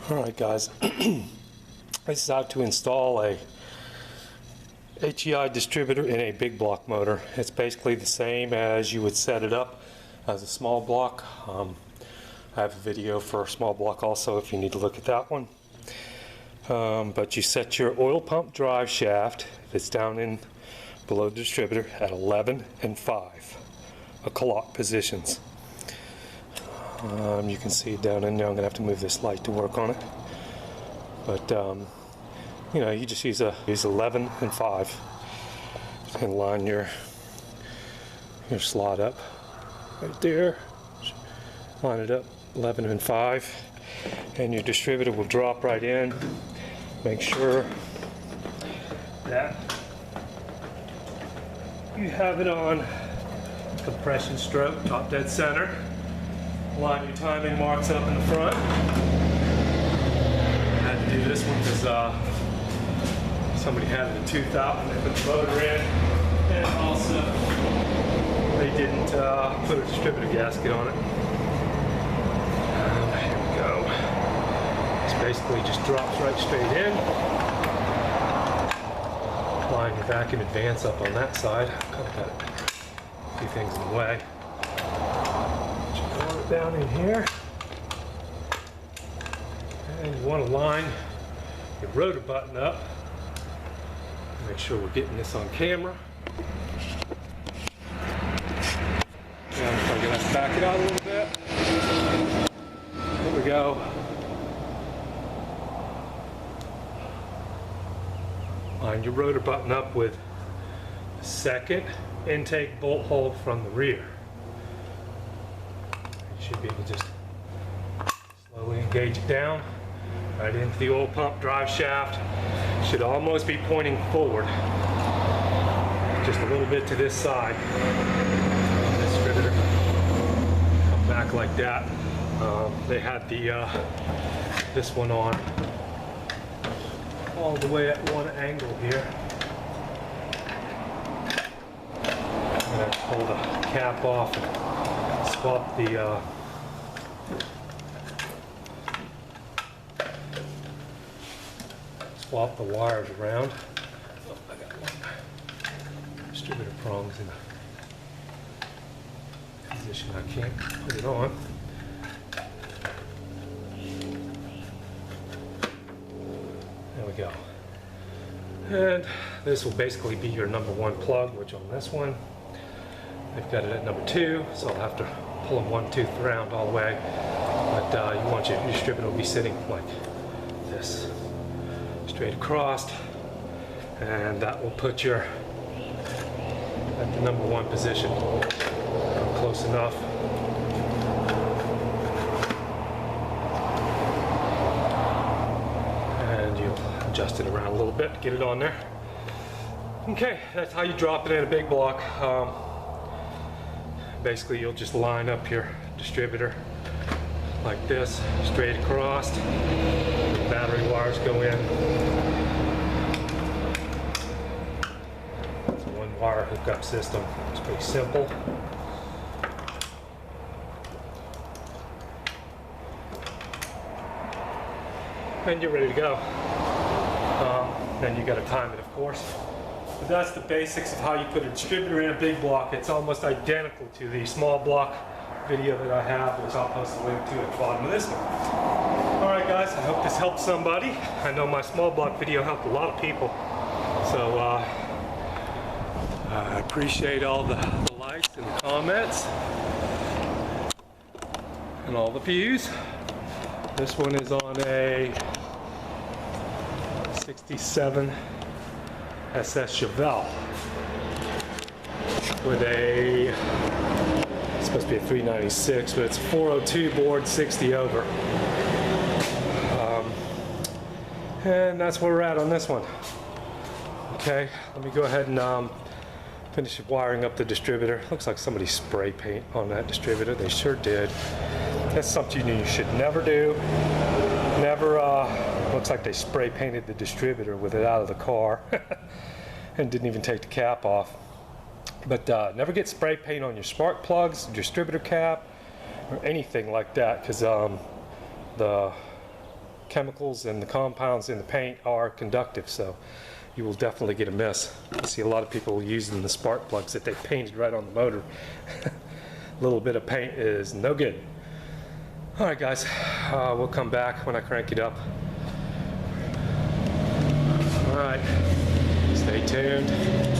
Alright guys, this is how to install a HEI distributor in a big block motor. It's basically the same as you would set it up as a small block. I have a video for a small block also if you need to look at that one. But you set your oil pump drive shaft, if it's down in below the distributor, at 11 and 5 o'clock positions. You can see it down in there. I'm going to have to move this light to work on it. But, you know, you just use 11 and 5 and line your slot up right there. Line it up 11 and 5 and your distributor will drop right in. Make sure that you have it on compression stroke, top dead center. Line your timing marks up in the front. I had to do this one because somebody had it in 2000 and they put the motor in, and also they didn't put a distributor gasket on it. Here we go. This basically just drops right straight in. Line your vacuum advance up on that side. Kind of got a few things in the way. Down in here, and you want to line your rotor button up. Make sure we're getting this on camera. Now I'm going to have to back it out a little bit. There we go. Line your rotor button up with the second intake bolt hole from the rear. Should be able to just slowly engage it down right into the oil pump drive shaft. Should almost be pointing forward, just a little bit to this side. This distributor come back like that. They had this one on all the way at one angle here. I'm gonna pull the cap off and swap the wires around. Oh, I got one distributor prongs in a position I can't put it on. There we go. And this will basically be your number 1 plug, which on this one they've got it at number 2, so I'll have to pull them 1 tooth around all the way. But you want your distributor to be sitting like this, straight across, and that will put you at the number 1 position. Close enough. And you'll adjust it around a little bit to get it on there. Okay, that's how you drop it in a big block. Basically, you'll just line up your distributor like this, straight across. The battery wires go in. It's a 1-wire hookup system. It's pretty simple. And you're ready to go. Then you got to time it, of course. But that's the basics of how you put a distributor in a big block. It's almost identical to the small block video that I have, which I'll post a link to at the bottom of this one. Alright guys, I hope this helps somebody. I know my small block video helped a lot of people. So I appreciate all the likes and the comments and all the views. This one is on a 67 SS Chevelle with a, it's supposed to be a 396, but it's a 402 board, 60 over. And that's where we're at on this one. Okay, let me go ahead and finish wiring up the distributor. Looks like somebody spray paint on that distributor. They sure did. That's something you should never do. Never, looks like they spray painted the distributor with it out of the car and didn't even take the cap off. But never get spray paint on your spark plugs, distributor cap, or anything like that, because the chemicals and the compounds in the paint are conductive, so you will definitely get a miss. I see a lot of people using the spark plugs that they painted right on the motor. A little bit of paint is no good. All right, guys, we'll come back when I crank it up. All right, stay tuned.